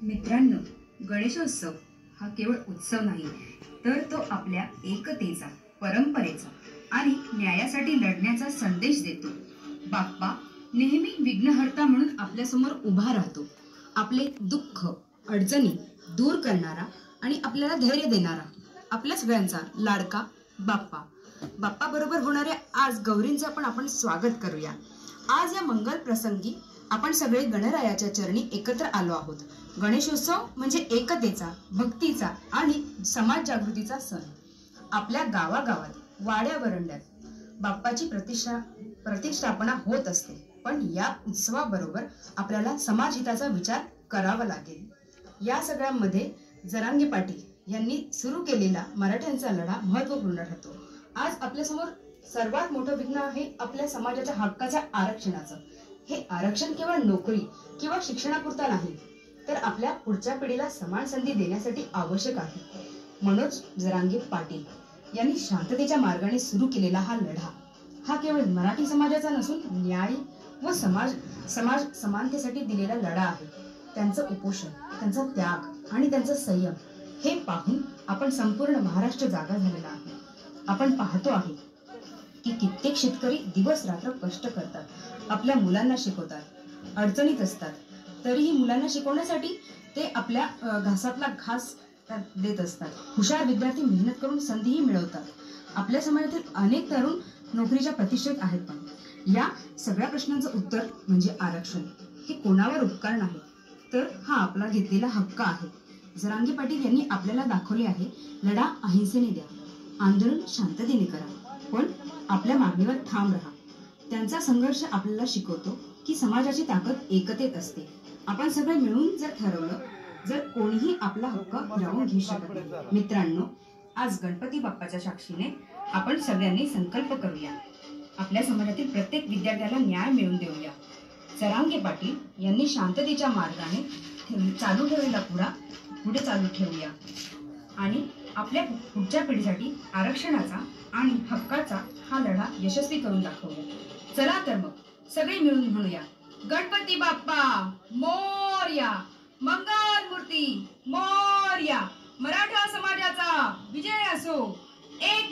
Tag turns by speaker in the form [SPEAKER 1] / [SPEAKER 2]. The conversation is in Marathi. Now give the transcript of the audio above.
[SPEAKER 1] मित्रांनो, गणेशोत्सव हा केवळ उत्सव नाही, तर तो आपल्या एकतेचा, परंपरेचा आणि न्यायासाठी लढण्याचा संदेश देतो. बाप्पा नेहमी विघ्नहर्ता म्हणून आपल्यासमोर उभा राहतो. आपले दुःख, अडचणी दूर करणारा आणि आपल्याला धैर्य देणारा आपल्या सगळ्यांचा लाडका बाप्पा. बाप्पा बरोबर होणाऱ्या आज गौरींचं पण आपण स्वागत करूया. आज या मंगल प्रसंगी आपण सगळे गणरायाच्या चरणी एकत्र आलो आहोत. गणेशोत्सव म्हणजे एकतेचा, भक्तीचा आणि समाज जागृतीचा सण. आपल्या गावागावात, वाड्या वरंड्यात बाप्पाची प्रतिष्ठापना होत असते, पण या उत्सवाबरोबर आपल्याला समाजहिताचा विचार करावा लागेल. या सगळ्यामध्ये जरांगे पाटील यांनी सुरू केलेला मराठ्यांचा लढा महत्वपूर्ण ठरतो. आज आपल्यासमोर सर्वात मोठं विघ्न आहे आपल्या समाजाच्या हक्काच्या आरक्षणाचं. हे आरक्षण केवळ नोकरी किंवा शिक्षणापुरता नाही, तर आपल्या पुढच्या पिढीला समान संधी देण्यासाठी आवश्यक आहे. मनोज जरांगे पाटील यांनी शांततेच्या मार्गाने सुरू केलेला हा लढा हा केवळ मराठी समाजाचा नसून न्याय व समाज समानतेसाठी दिलेला लढा आहे. त्यांचं उपोषण, त्यांचा त्याग आणि त्यांचा संयम हे पाहून आपण संपूर्ण महाराष्ट्र जागा झालेला आहे. आपण पाहतो आहे की कित्येक शेतकरी दिवस रात्र कष्ट करतात, आपल्या मुलांना शिकवतात, अडचणीत असतात, तरीही मुलांना शिकवण्यासाठी ते आपल्या घासातला घास देत असतात. हुशार विद्यार्थी मेहनत करून संधीही मिळवतात. आपल्या समाजातील अनेक तरुण नोकरीच्या प्रतिष्ठेत आहेत, पण या सगळ्या प्रश्नांचं उत्तर म्हणजे आरक्षण. हे कोणावर उपकार नाही, तर हा आपला घेतलेला हक्क आहे. जरांगे पाटील यांनी आपल्याला दाखवले आहे, लढा अहिंसेने द्या, आंदोलन शांततेने करा, पण आपल्या मागणीवर ठाम राहा. त्यांचा संघर्ष आपल्याला शिकवतो की समाजाची ताकद एकतेत असते. आपण सगळे मिळून जर ठरवलं, जर कोणीही आपला हक्क हिरावून घेऊ शकत नाही. मित्रांनो, आज गणपती बाप्पाच्या साक्षीने आपण सगळ्यांनी संकल्प करूया, आपल्या समाजातील प्रत्येक विद्यार्थ्याला न्याय मिळवून देऊया. जरांगे पाटील यांनी शांततेच्या मार्गाने चालू ठेवलेला पुढे चालू ठेवूया आणि आपल्या पुढच्या पिढीसाठी आरक्षणाचा आणि हक्काचा हा लढा यशस्वी करून दाखवूया. चला तर मग सगळे मिळून म्हणूया, गणपती बाप्पा मोरया, मंगल मूर्ती मोरया, मराठा समाजाचा विजय असो. एक